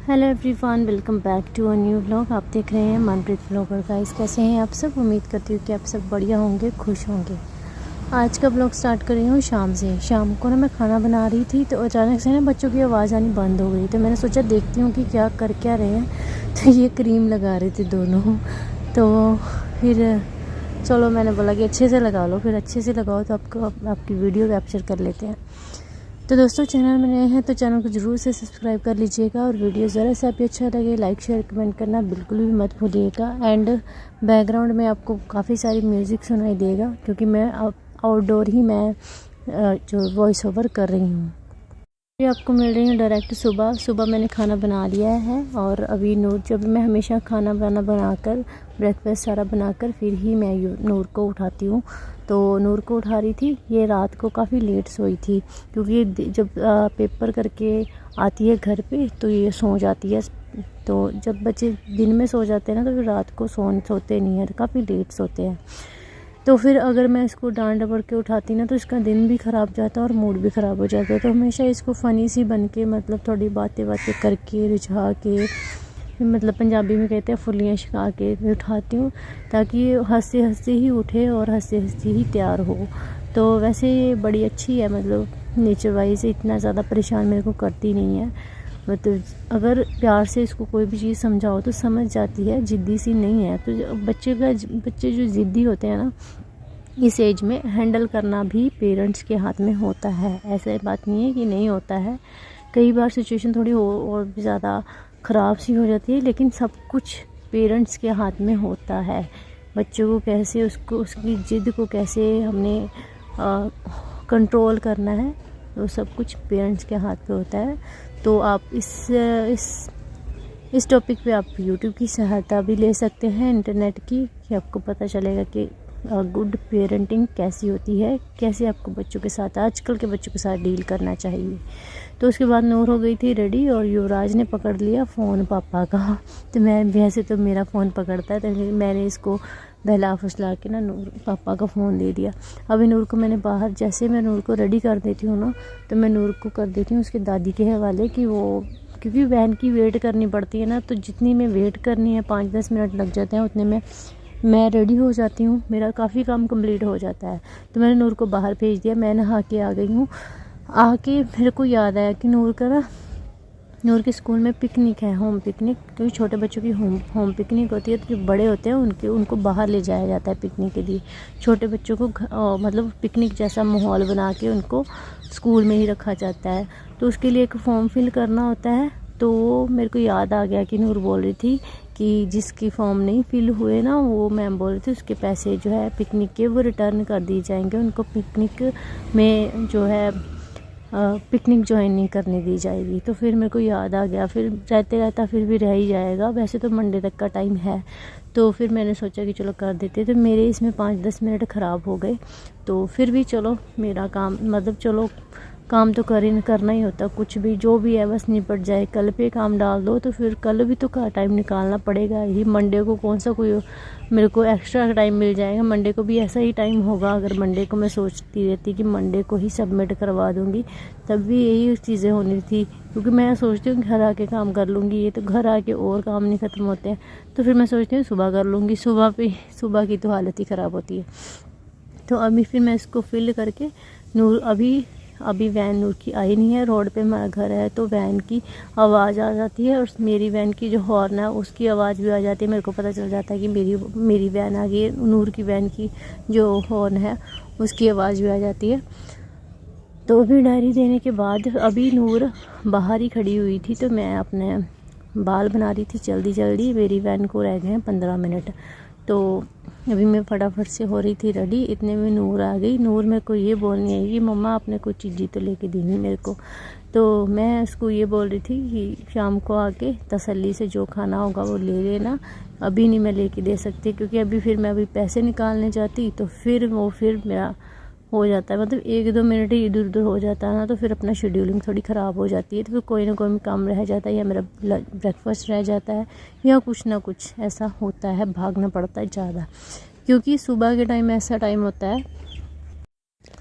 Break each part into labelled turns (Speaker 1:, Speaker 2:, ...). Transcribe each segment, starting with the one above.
Speaker 1: Hello everyone, welcome back to a new vlog. आप देख रहे हैं मनप्रीत व्लॉगर। गाइस, कैसे हैं आप सब? उम्मीद करती हूँ कि आप सब बढ़िया होंगे, खुश होंगे। आज का व्लॉग स्टार्ट कर रही हूँ शाम से। शाम को ना मैं खाना बना रही थी तो अचानक से ना बच्चों की आवाज़ आनी बंद हो गई। तो मैंने सोचा देखती हूँ कि क्या कर क्या रहे हैं। तो ये क्रीम लगा रहे थे दोनों। तो फिर चलो मैंने बोला कि अच्छे से लगा लो, फिर अच्छे से लगाओ तो आपकी वीडियो कैप्चर कर लेते हैं। तो दोस्तों, चैनल में नए हैं तो चैनल को ज़रूर से सब्सक्राइब कर लीजिएगा और वीडियो ज़रा सा भी अच्छा लगे लाइक शेयर कमेंट करना बिल्कुल भी मत भूलिएगा। एंड बैकग्राउंड में आपको काफ़ी सारी म्यूज़िक सुनाई देगा क्योंकि मैं आउटडोर ही मैं जो वॉइस ओवर कर रही हूँ। ये आपको मिल रही हूँ डायरेक्ट सुबह मैंने खाना बना लिया है। और अभी नूर, जब मैं हमेशा खाना बनाकर ब्रेकफास्ट सारा बनाकर फिर ही मैं नूर को उठाती हूँ। तो नूर को उठा रही थी। ये रात को काफ़ी लेट सोई थी क्योंकि ये जब पेपर करके आती है घर पे तो ये सो जाती है। तो जब बच्चे दिन में सो जाते हैं ना तो फिर रात को सोते नहीं हैं, तो काफ़ी लेट सोते हैं। तो फिर अगर मैं इसको डांट डपट के उठाती ना तो इसका दिन भी ख़राब जाता है और मूड भी ख़राब हो जाता है। तो हमेशा इसको फ़नी सी बन के, मतलब थोड़ी बातें करके रिझा के, मतलब पंजाबी में कहते हैं फुलियाँ छिका के उठाती हूँ ताकि ये हंसते हंसते ही उठे और हंसते हंसते ही तैयार हो। तो वैसे ये बड़ी अच्छी है, मतलब नेचर वाइज इतना ज़्यादा परेशान मेरे को करती नहीं है। मतलब अगर प्यार से इसको कोई भी चीज़ समझाओ तो समझ जाती है, ज़िद्दी सी नहीं है। तो बच्चे जो ज़िद्दी होते हैं ना, इस एज में हैंडल करना भी पेरेंट्स के हाथ में होता है। ऐसा बात नहीं है कि नहीं होता है। कई बार सिचुएशन थोड़ी और भी ज़्यादा ख़राब सी हो जाती है, लेकिन सब कुछ पेरेंट्स के हाथ में होता है। बच्चों को कैसे, उसकी ज़िद को कैसे हमने कंट्रोल करना है, तो सब कुछ पेरेंट्स के हाथ पे होता है। तो आप इस टॉपिक पे आप यूट्यूब की सहायता भी ले सकते हैं, इंटरनेट की, कि आपको पता चलेगा कि गुड पेरेंटिंग कैसी होती है, कैसे आपको बच्चों के साथ, आजकल के बच्चों के साथ डील करना चाहिए। तो उसके बाद नूर हो गई थी रेडी और युवराज ने पकड़ लिया फ़ोन पापा का। तो मैं वैसे तो मेरा फ़ोन पकड़ता है, तो मैंने इसको बहला फुसला के ना नूर पापा का फ़ोन दे दिया। अभी नूर को मैंने बाहर, जैसे मैं नूर को रेडी कर देती हूँ ना, तो मैं नूर को कर देती हूँ उसके दादी के हवाले, कि वो, क्योंकि वैन की वेट करनी पड़ती है ना, तो जितनी में वेट करनी है 5-10 मिनट लग जाते हैं, उतने में मैं रेडी हो जाती हूँ, मेरा काफ़ी काम कंप्लीट हो जाता है। तो मैंने नूर को बाहर भेज दिया, मैं नहा के आ गई हूँ। आके मेरे को याद आया कि नूर के स्कूल में पिकनिक है, होम पिकनिक, क्योंकि छोटे बच्चों की होम पिकनिक होती है। तो जो बड़े होते हैं उनको बाहर ले जाया जाता है पिकनिक के लिए। छोटे बच्चों को मतलब पिकनिक जैसा माहौल बना के उनको स्कूल में ही रखा जाता है। तो उसके लिए एक फॉर्म फिल करना होता है। तो मेरे को याद आ गया कि नूर बोल रही थी कि जिसकी फॉर्म नहीं फिल हुए ना, वो मैम बोल रही थी उसके पैसे जो है पिकनिक के वो रिटर्न कर दिए जाएंगे, उनको पिकनिक में जो है पिकनिक ज्वाइन नहीं करने दी जाएगी। तो फिर मेरे को याद आ गया, फिर रहता फिर भी रह ही जाएगा। वैसे तो मंडे तक का टाइम है, तो फिर मैंने सोचा कि चलो कर देते। तो मेरे इसमें 5-10 मिनट ख़राब हो गए, तो फिर भी चलो मेरा काम, मतलब चलो काम तो करना ही होता, कुछ भी जो भी है बस निपट जाए। कल पे काम डाल दो तो फिर कल भी तो का टाइम निकालना पड़ेगा ही। मंडे को कौन सा कोई मेरे को एक्स्ट्रा टाइम मिल जाएगा, मंडे को भी ऐसा ही टाइम होगा। अगर मंडे को मैं सोचती रहती कि मंडे को ही सबमिट करवा दूँगी, तब भी यही चीज़ें होनी थी, क्योंकि मैं सोचती हूँ घर आके काम कर लूँगी, ये तो घर आके और काम नहीं ख़त्म होते हैं। तो फिर मैं सोचती हूँ सुबह कर लूँगी, सुबह की तो हालत ही ख़राब होती है। तो अभी फिर मैं इसको फिल करके नूर, अभी वैन नूर की आई नहीं है। रोड पे हमारा घर है तो वैन की आवाज़ आ जाती है और मेरी वैन की जो हॉर्न है उसकी आवाज़ भी आ जाती है। मेरे को पता चल जाता है कि मेरी वैन आ गई है। नूर की वैन की जो हॉर्न है उसकी आवाज़ भी आ जाती है। तो अभी डायरी देने के बाद अभी नूर बाहर ही खड़ी हुई थी, तो मैं अपने बाल बना रही थी जल्दी। मेरी वैन को रह गए हैं 15 मिनट। तो अभी मैं फटाफट से हो रही थी रेडी, इतने में नूर आ गई। नूर मेरे को ये बोलने आई कि मम्मा आपने कोई चीज़ी तो लेके देनी मेरे को। तो मैं उसको ये बोल रही थी कि शाम को आके तसल्ली से जो खाना होगा वो ले लेना, अभी नहीं मैं लेके दे सकती, क्योंकि अभी पैसे निकालने जाती तो फिर मेरा हो जाता है, मतलब 1-2 मिनट ही इधर उधर हो जाता है ना, तो फिर अपना शेड्यूलिंग थोड़ी ख़राब हो जाती है। तो फिर कोई ना कोई काम रह जाता है, या मेरा ब्रेकफास्ट रह जाता है, या कुछ ना कुछ ऐसा होता है, भागना पड़ता है ज़्यादा। क्योंकि सुबह के टाइम ऐसा टाइम होता है,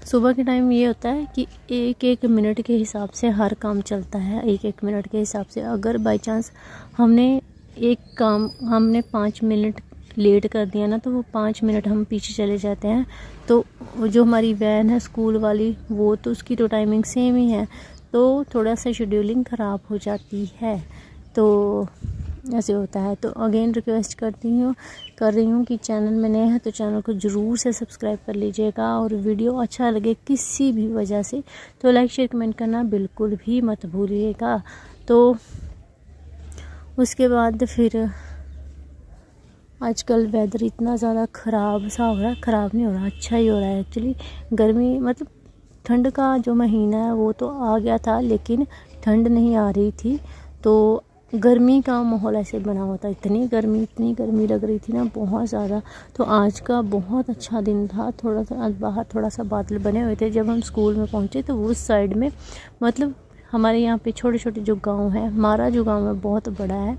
Speaker 1: सुबह के टाइम ये होता है कि 1-1 मिनट के हिसाब से हर काम चलता है। 1-1 मिनट के हिसाब से अगर बाई चांस हमने 5 मिनट लेट कर दिया ना, तो वो 5 मिनट हम पीछे चले जाते हैं। तो जो हमारी वैन है स्कूल वाली, वो तो उसकी तो टाइमिंग सेम ही है, तो थोड़ा सा शेड्यूलिंग ख़राब हो जाती है। तो ऐसे होता है। तो अगेन रिक्वेस्ट कर रही हूँ कि चैनल में नए हैं तो चैनल को ज़रूर से सब्सक्राइब कर लीजिएगा, और वीडियो अच्छा लगे किसी भी वजह से तो लाइक शेयर कमेंट करना बिल्कुल भी मत भूलिएगा। तो उसके बाद फिर आजकल वेदर इतना ज़्यादा ख़राब सा हो रहा है, ख़राब नहीं हो रहा, अच्छा ही हो रहा है एक्चुअली। गर्मी मतलब ठंड का जो महीना है वो तो आ गया था, लेकिन ठंड नहीं आ रही थी, तो गर्मी का माहौल ऐसे बना हुआ था। इतनी गर्मी लग रही थी ना, बहुत ज़्यादा। तो आज का बहुत अच्छा दिन था। थोड़ा सा आज बाहर थोड़ा सा बादल बने हुए थे। जब हम स्कूल में पहुँचे तो उस साइड में, मतलब हमारे यहाँ पे छोटे छोटे जो गांव है, हमारा जो गांव है बहुत बड़ा है,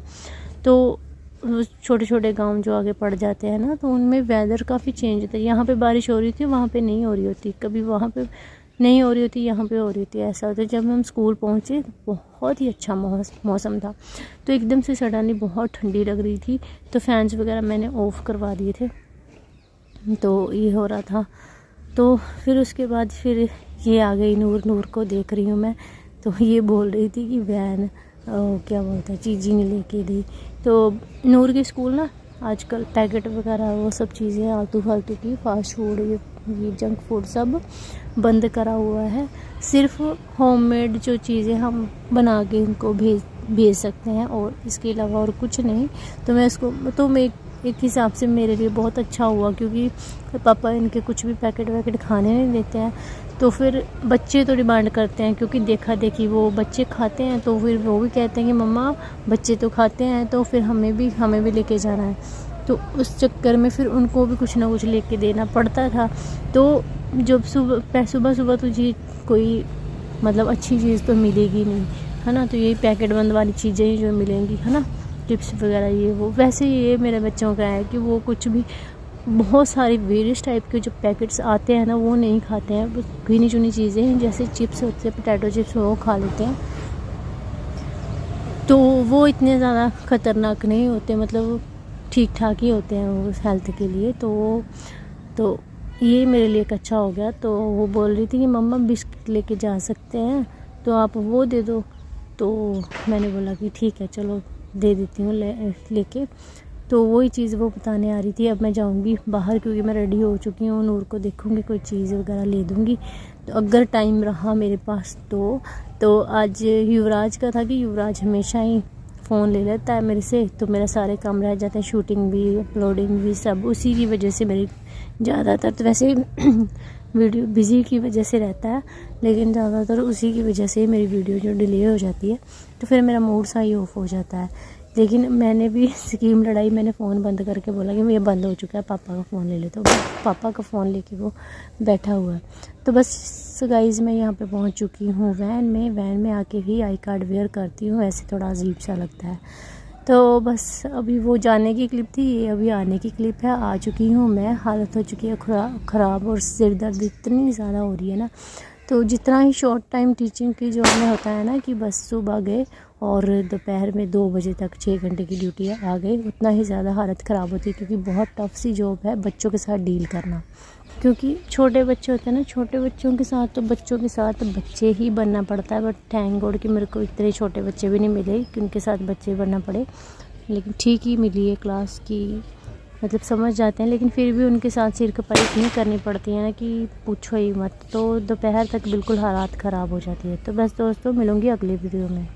Speaker 1: तो छोटे छोटे गांव जो आगे पड़ जाते हैं ना, तो उनमें वेदर काफ़ी चेंज होता है। यहाँ पे बारिश हो रही थी, वहाँ पे नहीं हो रही होती, कभी वहाँ पे नहीं हो रही होती, यहाँ पे हो रही होती, ऐसा होता है। जब हम स्कूल पहुँचे तो बहुत ही अच्छा मौसम था, तो एकदम से सडनली बहुत ठंडी लग रही थी, तो फैंस वगैरह मैंने ऑफ़ करवा दिए थे। तो ये हो रहा था। तो फिर उसके बाद फिर ये आ गई नूर को देख रही हूँ मैं, तो ये बोल रही थी कि वैन क्या बोलता है चीज़ी नहीं लेके दी। तो नूर के स्कूल ना आजकल पैकेट वगैरह वो सब चीज़ें आलतू फालतू की फास्ट फूड, ये जंक फूड सब बंद करा हुआ है। सिर्फ होममेड जो चीज़ें हम बना के उनको भेज सकते हैं, और इसके अलावा और कुछ नहीं। तो मैं इसको तो मैं एक हिसाब से मेरे लिए बहुत अच्छा हुआ, क्योंकि पापा इनके कुछ भी पैकेट वैकेट खाने नहीं देते हैं। तो फिर बच्चे तो डिमांड करते हैं, क्योंकि देखा देखी वो बच्चे खाते हैं, तो फिर वो भी कहते हैं कि मम्मा बच्चे तो खाते हैं, तो फिर हमें भी लेके जाना है। तो उस चक्कर में फिर उनको भी कुछ ना कुछ लेके देना पड़ता था। तो जब सुबह तुझे कोई मतलब अच्छी चीज़ तो मिलेगी नहीं, है ना, तो यही पैकेट बंद वाली चीज़ें ही जो मिलेंगी, है ना, चिप्स वगैरह ये वो। वैसे ये मेरे बच्चों का है कि वो कुछ भी बहुत सारे वेरियस टाइप के जो पैकेट्स आते हैं ना, वो नहीं खाते हैं। बस गिनी चुनी चीज़ें हैं, जैसे चिप्स होते हैं, पोटैटो चिप्स, वो खा लेते हैं। तो वो इतने ज़्यादा ख़तरनाक नहीं होते, मतलब ठीक ठाक ही होते हैं वो हेल्थ के लिए। तो ये मेरे लिए एक अच्छा हो गया। तो वो बोल रही थी कि मम्मा बिस्किट लेके जा सकते हैं, तो आप वो दे दो। तो मैंने बोला कि ठीक है चलो दे देती हूँ लेके। तो वही चीज़ वो बताने आ रही थी। अब मैं जाऊँगी बाहर, क्योंकि मैं रेडी हो चुकी हूँ, नूर को देखूँगी, कोई चीज़ वगैरह ले दूँगी। तो अगर टाइम रहा मेरे पास तो आज युवराज का था कि युवराज हमेशा ही फ़ोन ले लेता है मेरे से, तो मेरा सारे काम रह जाते हैं, शूटिंग भी अपलोडिंग भी सब उसी की वजह से मेरी ज़्यादातर। तो वैसे वीडियो बिज़ी की वजह से रहता है, लेकिन ज़्यादातर उसी की वजह से मेरी वीडियो जो डिले हो जाती है, तो फिर मेरा मूड सा ही ऑफ हो जाता है। लेकिन मैंने भी स्कीम लड़ाई, मैंने फ़ोन बंद करके बोला कि ये बंद हो चुका है, पापा का फ़ोन ले ले। तो पापा का फ़ोन लेके वो बैठा हुआ है। तो बस गाइज़ मैं यहाँ पे पहुँच चुकी हूँ वैन में आके ही आई कार्ड वेयर करती हूँ, ऐसे थोड़ा अजीब सा लगता है। तो बस अभी वो जाने की क्लिप थी, ये अभी आने की क्लिप है। आ चुकी हूँ मैं, हालत हो चुकी है ख़राब, और सिर दर्द इतनी ज़्यादा हो रही है ना। तो जितना ही शॉर्ट टाइम टीचिंग की जॉब में होता है ना कि बस सुबह गए और दोपहर में 2 बजे तक 6 घंटे की ड्यूटी आ गई, उतना ही ज़्यादा हालत ख़राब होती है, क्योंकि बहुत टफ सी जॉब है बच्चों के साथ डील करना। क्योंकि छोटे बच्चे होते हैं ना, छोटे बच्चों के साथ तो बच्चों के साथ बच्चे ही बनना पड़ता है। बट थैंक गॉड कि मेरे को इतने छोटे बच्चे भी नहीं मिले कि उनके साथ बच्चे बनना पड़े, लेकिन ठीक ही मिली है क्लास की, मतलब समझ जाते हैं। लेकिन फिर भी उनके साथ सिर खपाई इतनी करनी पड़ती है ना कि पूछो ही मत। तो दोपहर तक बिल्कुल हालात ख़राब हो जाती है। तो बस दोस्तों, मिलूँगी अगली वीडियो में।